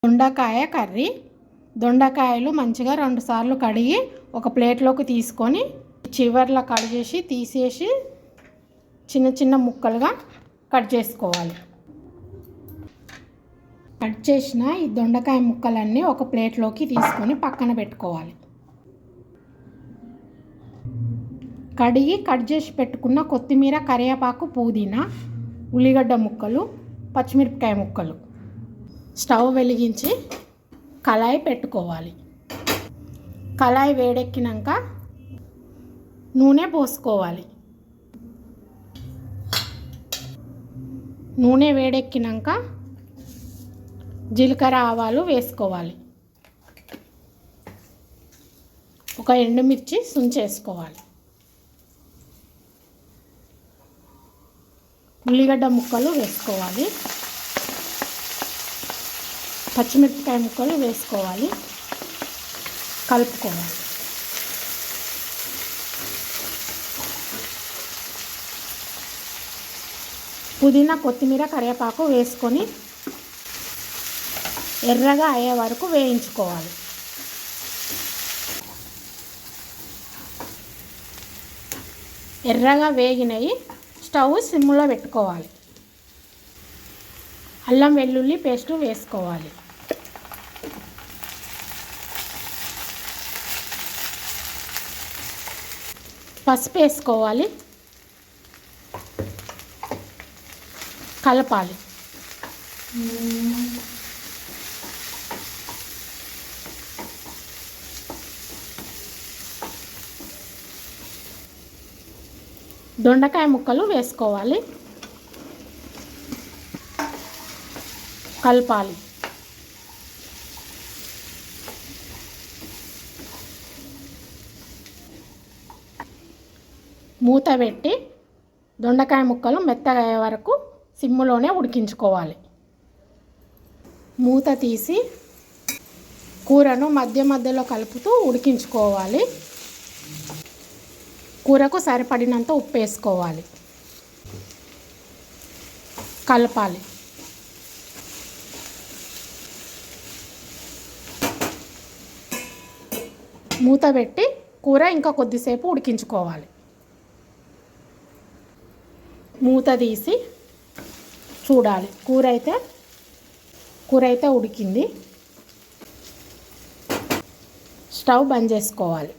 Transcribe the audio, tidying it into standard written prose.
దొండకాయ కర్రీ. దొండకాయలు మంచిగా 2 సార్లు కడిగి ఒక ప్లేట్లోకి తీసుకొని చివర్లా కట్ చేసి తీసేసి చిన్న చిన్న ముక్కలుగా కట్ చేసుకోవాలి. కట్ చేసిన ఈ దొండకాయ ముక్కలన్నీ ఒక ప్లేట్లోకి తీసుకొని పక్కన పెట్టుకోవాలి. కడిగి కట్ చేసి పెట్టుకున్న కొత్తిమీర, కరివేపాకు, పుదీనా, ఉల్లిగడ్డ ముక్కలు, పచ్చిమిరపకాయ ముక్కలు. స్టవ్ వెలిగించి కళాయి పెట్టుకోవాలి. కళాయి వేడెక్కినాక నూనె పోసుకోవాలి. నూనె వేడెక్కినాక జీలకర్ర, ఆవాలు వేసుకోవాలి. ఒక ఎండుమిర్చి సుంచేసుకోవాలి. ఉల్లిగడ్డ ముక్కలు వేసుకోవాలి. పచ్చిమిరపకాయ ముక్కలు వేసుకోవాలి. కలుపుకోవాలి. పుదీనా, కొత్తిమీర, కరివేపాకు వేసుకొని ఎర్రగా అయ్యే వరకు వేయించుకోవాలి. ఎర్రగా వేగినవి స్టవ్ సిమ్లో పెట్టుకోవాలి. అల్లం వెల్లుల్లి పేస్ట్ వేసుకోవాలి. పసుపు వేసుకోవాలి. కలపాలి. దొండకాయ ముక్కలు వేసుకోవాలి. కలపాలి. మూత పెట్టి దొండకాయ ముక్కలు మెత్తగా అయ్యే వరకు సిమ్లోనే ఉడికించుకోవాలి. మూత తీసి కూరను మధ్య మధ్యలో కలుపుతూ ఉడికించుకోవాలి. కూరకు సరిపడినంత ఉప్పు వేసుకోవాలి. కలపాలి. మూత పెట్టి కూర ఇంకా కొద్దిసేపు ఉడికించుకోవాలి. మూత తీసి చూడాలి. కూర అయితే ఉడికింది. స్టవ్ బంద్ చేసుకోవాలి.